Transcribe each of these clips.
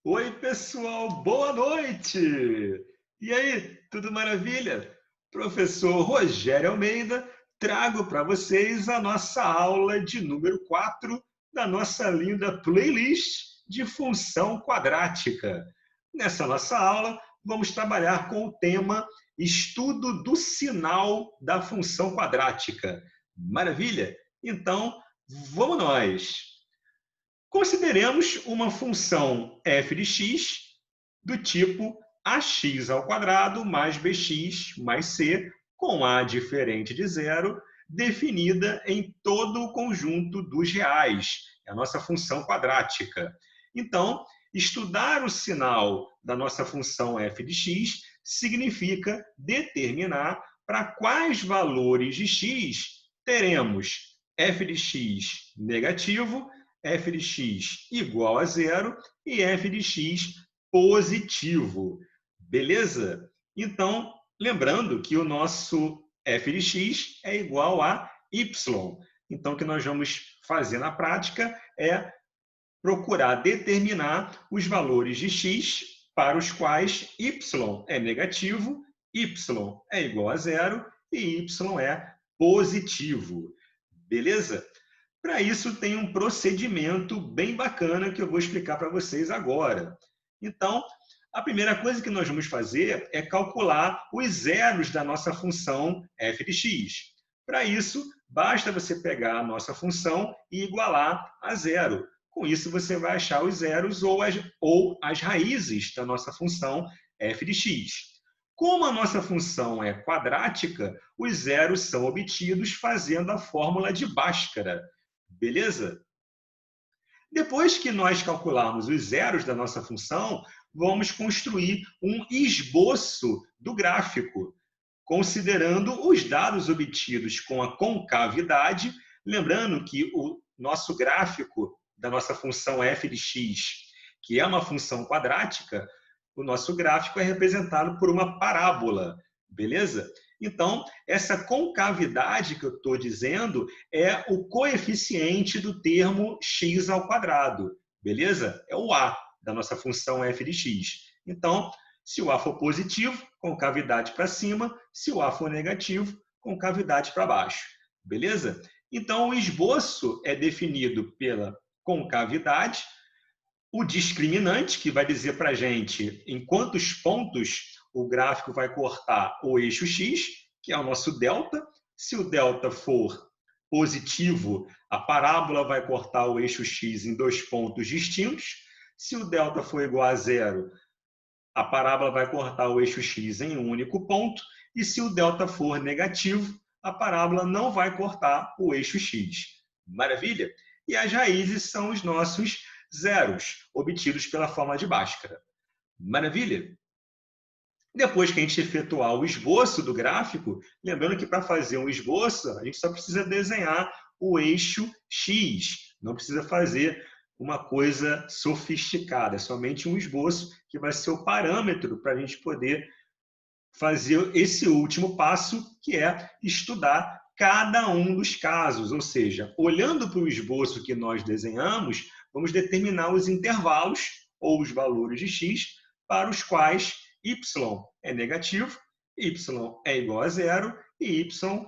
Oi, pessoal, boa noite! E aí, tudo maravilha? Professor Rogério Almeida, trago para vocês a nossa aula de número 4 da nossa linda playlist de função quadrática. Nessa nossa aula, vamos trabalhar com o tema Estudo do sinal da função quadrática. Maravilha? Então, vamos nós! Consideremos uma função f de x do tipo ax ao quadrado mais bx mais c, com a diferente de zero, definida em todo o conjunto dos reais, é a nossa função quadrática. Então, estudar o sinal da nossa função f de x significa determinar para quais valores de x teremos f de x negativo, f de x igual a zero e f de x positivo. Beleza? Então, lembrando que o nosso f de x é igual a y. Então, o que nós vamos fazer na prática é procurar determinar os valores de x para os quais y é negativo, y é igual a zero e y é positivo. Beleza? Para isso, tem um procedimento bem bacana que eu vou explicar para vocês agora. Então, a primeira coisa que nós vamos fazer é calcular os zeros da nossa função f de x. Para isso, basta você pegar a nossa função e igualar a zero. Com isso, você vai achar os zeros ou as raízes da nossa função f de x. Como a nossa função é quadrática, os zeros são obtidos fazendo a fórmula de Bhaskara. Beleza? Depois que nós calcularmos os zeros da nossa função, vamos construir um esboço do gráfico, considerando os dados obtidos com a concavidade, lembrando que o nosso gráfico da nossa função f de x, que é uma função quadrática, o nosso gráfico é representado por uma parábola, beleza? Então, essa concavidade que eu estou dizendo é o coeficiente do termo x ao quadrado, beleza? É o a da nossa função f de x. Então, se o a for positivo, concavidade para cima. Se o a for negativo, concavidade para baixo, beleza? Então, o esboço é definido pela concavidade, o discriminante, que vai dizer para a gente em quantos pontos o gráfico vai cortar o eixo x, que é o nosso delta. Se o delta for positivo, a parábola vai cortar o eixo x em dois pontos distintos. Se o delta for igual a zero, a parábola vai cortar o eixo x em um único ponto. E se o delta for negativo, a parábola não vai cortar o eixo x. Maravilha? E as raízes são os nossos zeros, obtidos pela fórmula de Bhaskara. Maravilha? Depois que a gente efetuar o esboço do gráfico, lembrando que para fazer um esboço, a gente só precisa desenhar o eixo x, não precisa fazer uma coisa sofisticada, é somente um esboço que vai ser o parâmetro para a gente poder fazer esse último passo, que é estudar cada um dos casos, ou seja, olhando para o esboço que nós desenhamos, vamos determinar os intervalos ou os valores de x para os quais y é negativo, y é igual a zero e y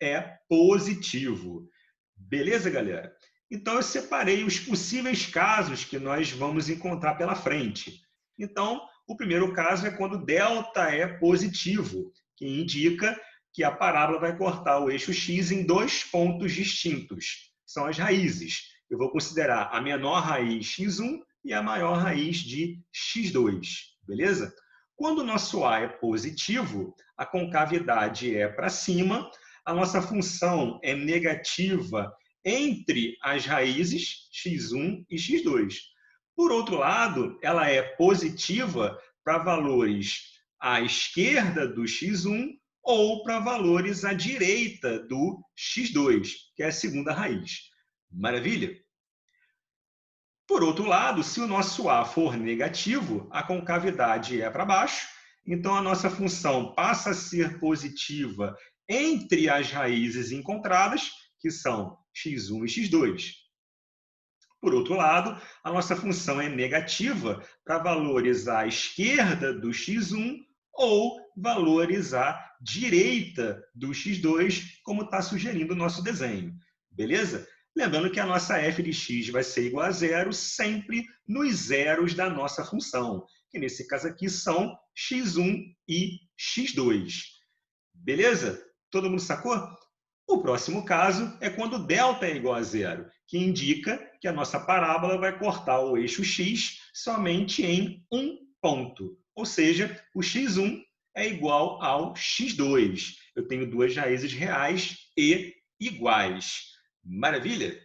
é positivo. Beleza, galera? Então, eu separei os possíveis casos que nós vamos encontrar pela frente. Então, o primeiro caso é quando delta é positivo, que indica que a parábola vai cortar o eixo x em dois pontos distintos. São as raízes. Eu vou considerar a menor raiz x1 e a maior raiz de x2. Beleza? Quando o nosso a é positivo, a concavidade é para cima, a nossa função é negativa entre as raízes x1 e x2. Por outro lado, ela é positiva para valores à esquerda do x1 ou para valores à direita do x2, que é a segunda raiz. Maravilha? Por outro lado, se o nosso a for negativo, a concavidade é para baixo, então a nossa função passa a ser positiva entre as raízes encontradas, que são x1 e x2. Por outro lado, a nossa função é negativa para valores à esquerda do x1 ou valores à direita do x2, como está sugerindo o nosso desenho. Beleza? Lembrando que a nossa f de x vai ser igual a zero sempre nos zeros da nossa função, que nesse caso aqui são x1 e x2. Beleza? Todo mundo sacou? O próximo caso é quando delta é igual a zero, que indica que a nossa parábola vai cortar o eixo x somente em um ponto. Ou seja, o x1 é igual ao x2. Eu tenho duas raízes reais e iguais. Maravilha?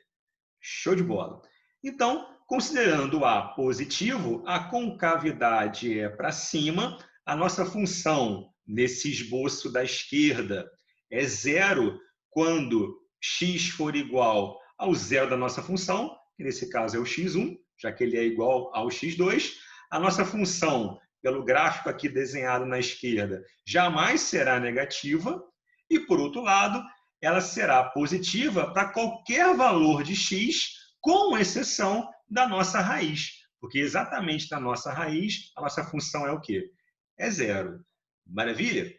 Show de bola. Então, considerando A positivo, a concavidade é para cima, a nossa função nesse esboço da esquerda é zero quando x for igual ao zero da nossa função, que nesse caso é o x1, já que ele é igual ao x2. A nossa função, pelo gráfico aqui desenhado na esquerda, jamais será negativa. E, por outro lado, ela será positiva para qualquer valor de x, com exceção da nossa raiz. Porque exatamente na nossa raiz, a nossa função é o quê? É zero. Maravilha?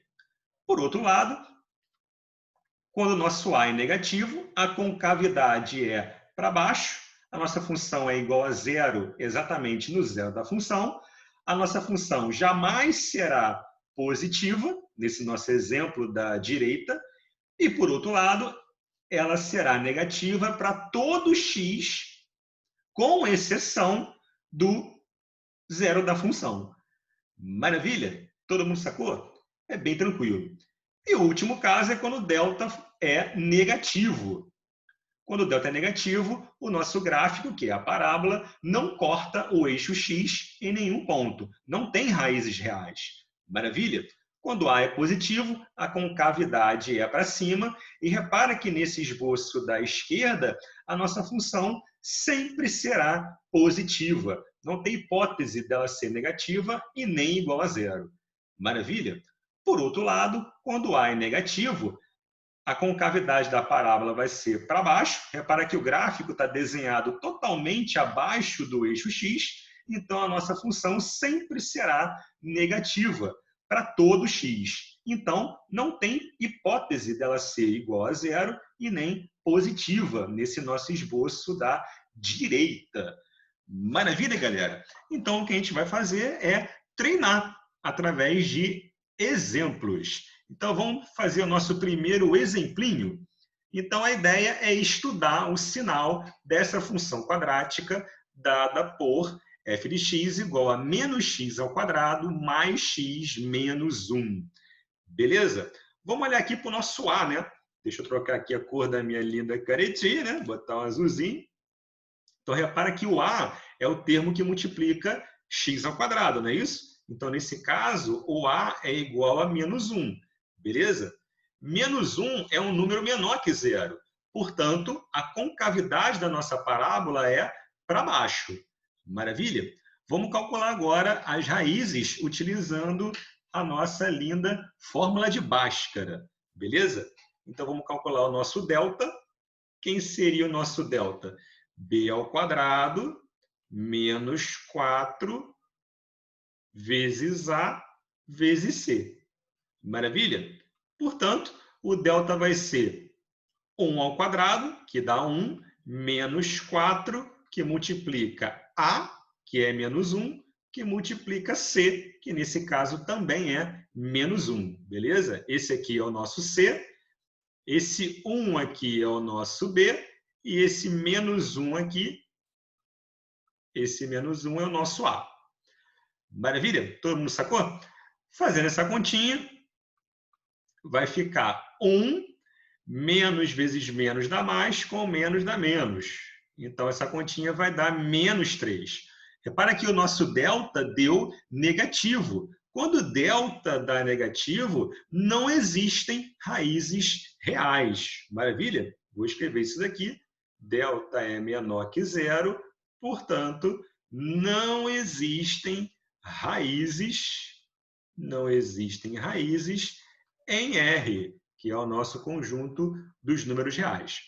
Por outro lado, quando o nosso A é negativo, a concavidade é para baixo, a nossa função é igual a zero exatamente no zero da função, a nossa função jamais será positiva, nesse nosso exemplo da direita, e, por outro lado, ela será negativa para todo x, com exceção do zero da função. Maravilha? Todo mundo sacou? É bem tranquilo. E o último caso é quando delta é negativo. Quando delta é negativo, o nosso gráfico, que é a parábola, não corta o eixo x em nenhum ponto. Não tem raízes reais. Maravilha? Quando A é positivo, a concavidade é para cima. E repara que nesse esboço da esquerda, a nossa função sempre será positiva. Não tem hipótese dela ser negativa e nem igual a zero. Maravilha? Por outro lado, quando A é negativo, a concavidade da parábola vai ser para baixo. Repara que o gráfico está desenhado totalmente abaixo do eixo x, então a nossa função sempre será negativa para todo x. Então, não tem hipótese dela ser igual a zero e nem positiva nesse nosso esboço da direita. Maravilha, galera? Então, o que a gente vai fazer é treinar através de exemplos. Então, vamos fazer o nosso primeiro exemplinho. Então, a ideia é estudar o sinal dessa função quadrática dada por f de x igual a menos x ao quadrado mais x menos 1. Beleza? Vamos olhar aqui para o nosso A, né? Deixa eu trocar aqui a cor da minha linda caretinha, né? Botar um azulzinho. Então, repara que o A é o termo que multiplica x ao quadrado, não é isso? Então, nesse caso, o A é igual a menos 1. Beleza? Menos 1 é um número menor que zero. Portanto, a concavidade da nossa parábola é para baixo. Maravilha? Vamos calcular agora as raízes utilizando a nossa linda fórmula de Bhaskara. Beleza? Então, vamos calcular o nosso delta. Quem seria o nosso delta? B ao quadrado menos 4 vezes A vezes C. Maravilha? Portanto, o delta vai ser 1 ao quadrado, que dá 1, menos 4, que multiplica A, que é menos 1, que multiplica C, que nesse caso também é menos 1. Beleza? Esse aqui é o nosso C, esse 1 aqui é o nosso B, e esse menos 1 aqui, esse menos 1 é o nosso A. Maravilha? Todo mundo sacou? Fazendo essa continha, vai ficar 1 menos vezes menos dá mais, com menos dá menos. Então, essa continha vai dar menos 3. Repara que o nosso delta deu negativo. Quando delta dá negativo, não existem raízes reais. Maravilha? Vou escrever isso daqui. Delta é menor que zero, portanto, não existem raízes em R, que é o nosso conjunto dos números reais.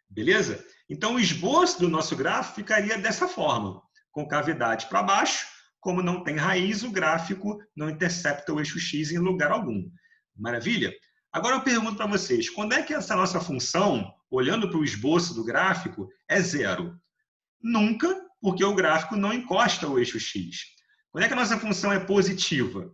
Beleza? Então, o esboço do nosso gráfico ficaria dessa forma, com cavidade para baixo. Como não tem raiz, o gráfico não intercepta o eixo x em lugar algum. Maravilha? Agora eu pergunto para vocês, quando é que essa nossa função, olhando para o esboço do gráfico, é zero? Nunca, porque o gráfico não encosta o eixo x. Quando é que a nossa função é positiva?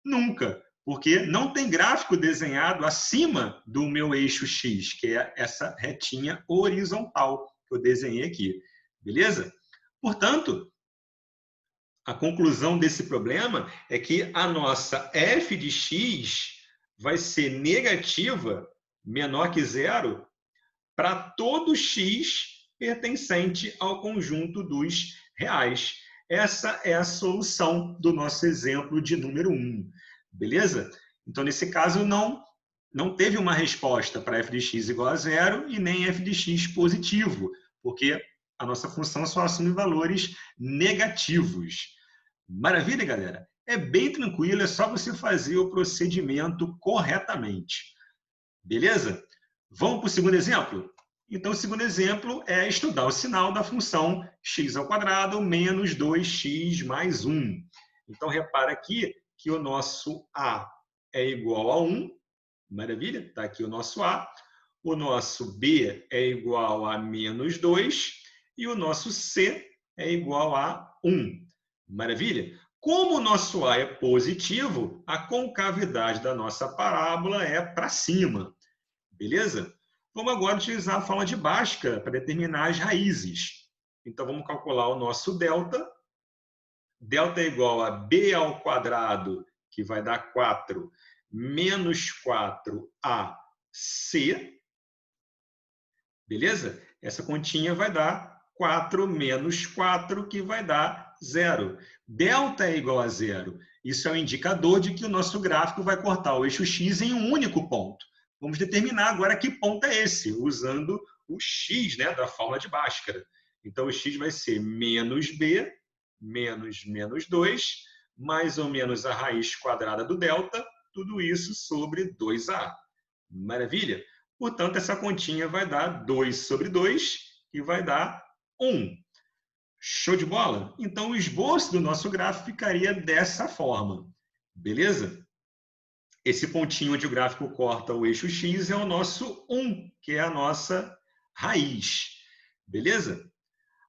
Nunca, porque não tem gráfico desenhado acima do meu eixo x, que é essa retinha horizontal que eu desenhei aqui. Beleza? Portanto, a conclusão desse problema é que a nossa f de x vai ser negativa, menor que zero, para todo x pertencente ao conjunto dos reais. Essa é a solução do nosso exemplo de número 1. Beleza? Então, nesse caso, não teve uma resposta para f de x igual a zero e nem f de x positivo, porque a nossa função só assume valores negativos. Maravilha, galera? É bem tranquilo, é só você fazer o procedimento corretamente. Beleza? Vamos para o segundo exemplo? Então, o segundo exemplo é estudar o sinal da função x² menos 2x mais 1. Então, repara aqui que o nosso a é igual a 1. Maravilha? Está aqui o nosso a. O nosso b é igual a menos 2. E o nosso c é igual a 1. Maravilha? Como o nosso a é positivo, a concavidade da nossa parábola é para cima. Beleza? Vamos agora utilizar a fórmula de Bhaskara para determinar as raízes. Então, vamos calcular o nosso delta. Delta é igual a b ao quadrado, que vai dar 4, menos 4ac. Beleza? Essa continha vai dar 4 menos 4, que vai dar 0. Delta é igual a 0. Isso é um indicador de que o nosso gráfico vai cortar o eixo x em um único ponto. Vamos determinar agora que ponto é esse, usando o x, né, da fórmula de Bhaskara. Então, o x vai ser menos b, menos menos 2, mais ou menos a raiz quadrada do delta, tudo isso sobre 2a. Maravilha? Portanto, essa continha vai dar 2 sobre 2, e vai dar 1. Show de bola? Então, o esboço do nosso gráfico ficaria dessa forma. Beleza? Esse pontinho onde o gráfico corta o eixo x é o nosso 1, que é a nossa raiz. Beleza?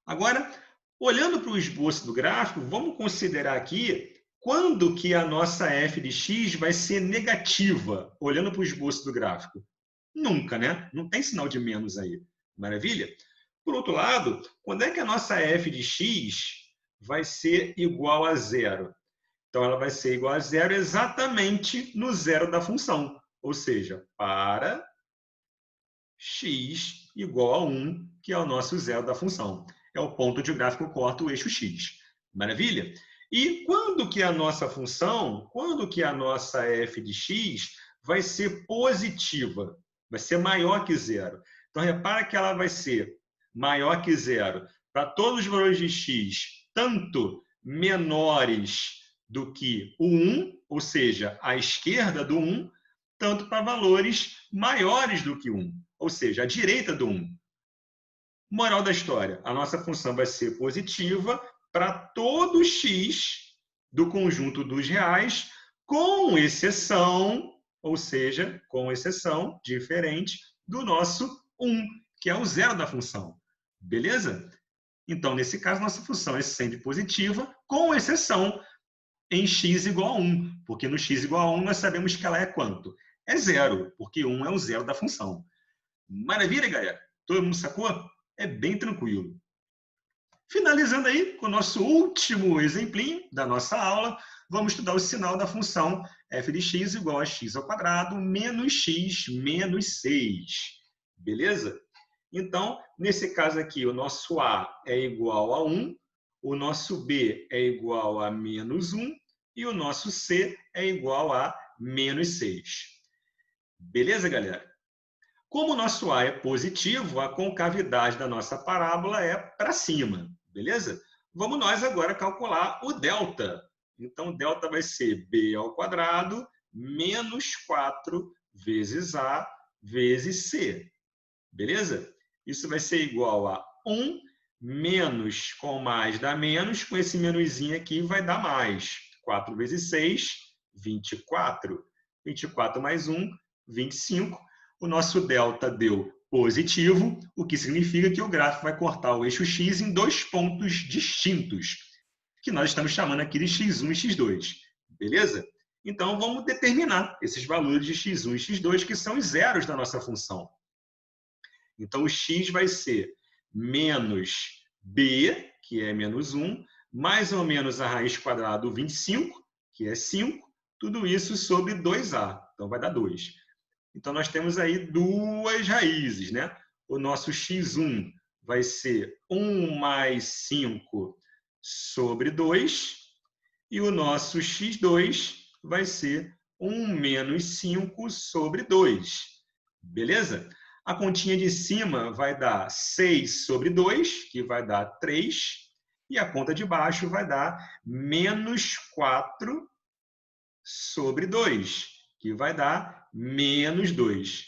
Agora, olhando para o esboço do gráfico, vamos considerar aqui quando que a nossa f de x vai ser negativa, olhando para o esboço do gráfico. Nunca, né? Não tem sinal de menos aí. Maravilha? Por outro lado, quando é que a nossa f de x vai ser igual a zero? Então, ela vai ser igual a zero exatamente no zero da função. Ou seja, para x igual a 1, que é o nosso zero da função. É o ponto onde o gráfico corta o eixo x. Maravilha? E quando que a nossa função, quando que a nossa f de x vai ser positiva? Vai ser maior que zero. Então, repara que ela vai ser maior que zero para todos os valores de x, tanto menores do que o 1, ou seja, à esquerda do 1, tanto para valores maiores do que 1, ou seja, à direita do 1. Moral da história, a nossa função vai ser positiva para todo x do conjunto dos reais, com exceção, ou seja, com exceção diferente do nosso 1, que é o zero da função. Beleza? Então, nesse caso, nossa função é sempre positiva, com exceção em x igual a 1, porque no x igual a 1 nós sabemos que ela é quanto? É zero, porque 1 é o zero da função. Maravilha, galera? Todo mundo sacou? É bem tranquilo. Finalizando aí com o nosso último exemplinho da nossa aula, vamos estudar o sinal da função f de x igual a x² menos x menos 6. Beleza? Então, nesse caso aqui, o nosso a é igual a 1, o nosso b é igual a menos 1 e o nosso c é igual a menos 6. Beleza, galera? Como o nosso a é positivo, a concavidade da nossa parábola é para cima. Beleza? Vamos nós agora calcular o delta. Então, o delta vai ser b² menos 4 vezes a vezes c. Beleza? Isso vai ser igual a 1 menos com mais dá menos, com esse menuzinho aqui vai dar mais. 4 vezes 6, 24. 24 mais 1, 25. O nosso delta deu positivo, o que significa que o gráfico vai cortar o eixo X em 2 pontos distintos, que nós estamos chamando aqui de x1 e x2. Beleza? Então, vamos determinar esses valores de x1 e x2, que são os zeros da nossa função. Então, o x vai ser menos b, que é menos 1, mais ou menos a raiz quadrada do 25, que é 5, tudo isso sobre 2a. Então, vai dar 2. Então, nós temos aí duas raízes, né? O nosso x1 vai ser 1 mais 5 sobre 2, e o nosso x2 vai ser 1 menos 5 sobre 2. Beleza? A continha de cima vai dar 6 sobre 2, que vai dar 3, e a conta de baixo vai dar menos 4 sobre 2, que vai dar menos 2.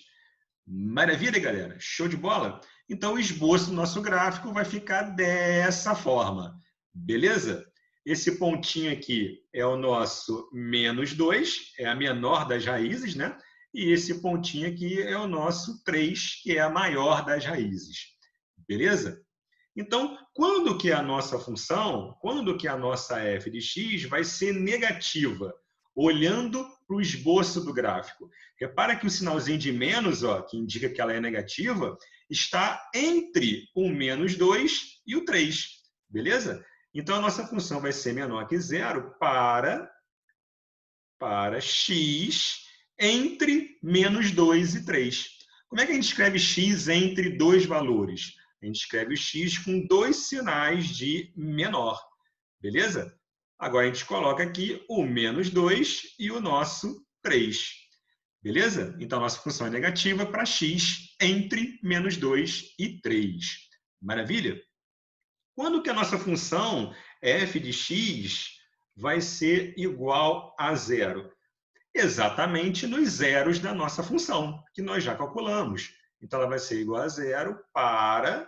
Maravilha, galera? Show de bola? Então, o esboço do nosso gráfico vai ficar dessa forma. Beleza? Esse pontinho aqui é o nosso menos 2, é a menor das raízes, né? E esse pontinho aqui é o nosso 3, que é a maior das raízes. Beleza? Então, quando que a nossa função, quando que a nossa f de x vai ser negativa? Olhando para o esboço do gráfico. Repara que o sinalzinho de menos, ó, que indica que ela é negativa, está entre o menos 2 e o 3. Beleza? Então, a nossa função vai ser menor que zero para x entre menos 2 e 3. Como é que a gente escreve x entre dois valores? A gente escreve o x com dois sinais de menor. Beleza? Agora a gente coloca aqui o menos 2 e o nosso 3. Beleza? Então, a nossa função é negativa para x entre menos 2 e 3. Maravilha? Quando que a nossa função f de x vai ser igual a zero? Exatamente nos zeros da nossa função, que nós já calculamos. Então, ela vai ser igual a zero para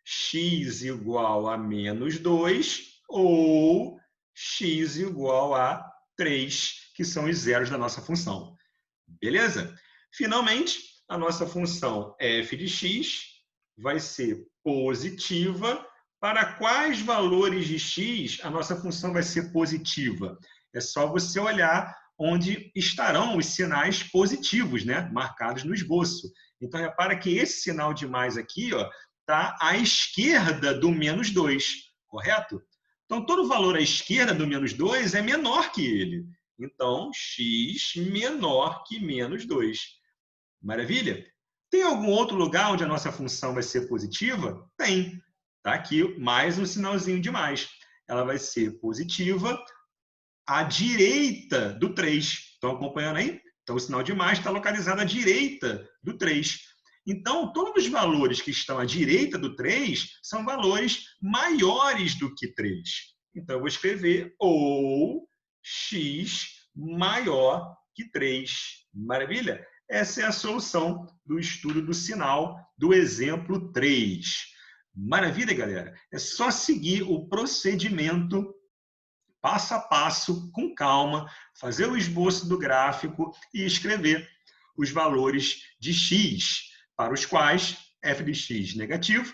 x igual a menos 2 ou x igual a 3, que são os zeros da nossa função. Beleza? Finalmente, a nossa função f de x vai ser positiva. Para quais valores de x a nossa função vai ser positiva? É só você olhar onde estarão os sinais positivos, né? Marcados no esboço. Então, repara que esse sinal de mais aqui está à esquerda do menos 2, correto? Então, todo valor à esquerda do menos 2 é menor que ele. Então, x menor que menos 2. Maravilha? Tem algum outro lugar onde a nossa função vai ser positiva? Tem. Está aqui mais um sinalzinho de mais. Ela vai ser positiva à direita do 3. Estão acompanhando aí? Então, o sinal de mais está localizado à direita do 3. Então, todos os valores que estão à direita do 3 são valores maiores do que 3. Então, eu vou escrever ou x maior que 3. Maravilha? Essa é a solução do estudo do sinal do exemplo 3. Maravilha, galera? É só seguir o procedimento passo a passo, com calma, fazer o esboço do gráfico e escrever os valores de x, para os quais f de x negativo,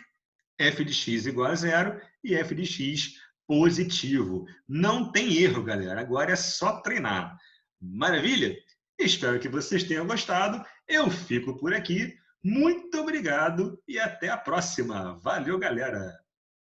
f de x igual a zero e f de x positivo. Não tem erro, galera. Agora é só treinar. Maravilha? Espero que vocês tenham gostado. Eu fico por aqui. Muito obrigado e até a próxima. Valeu, galera!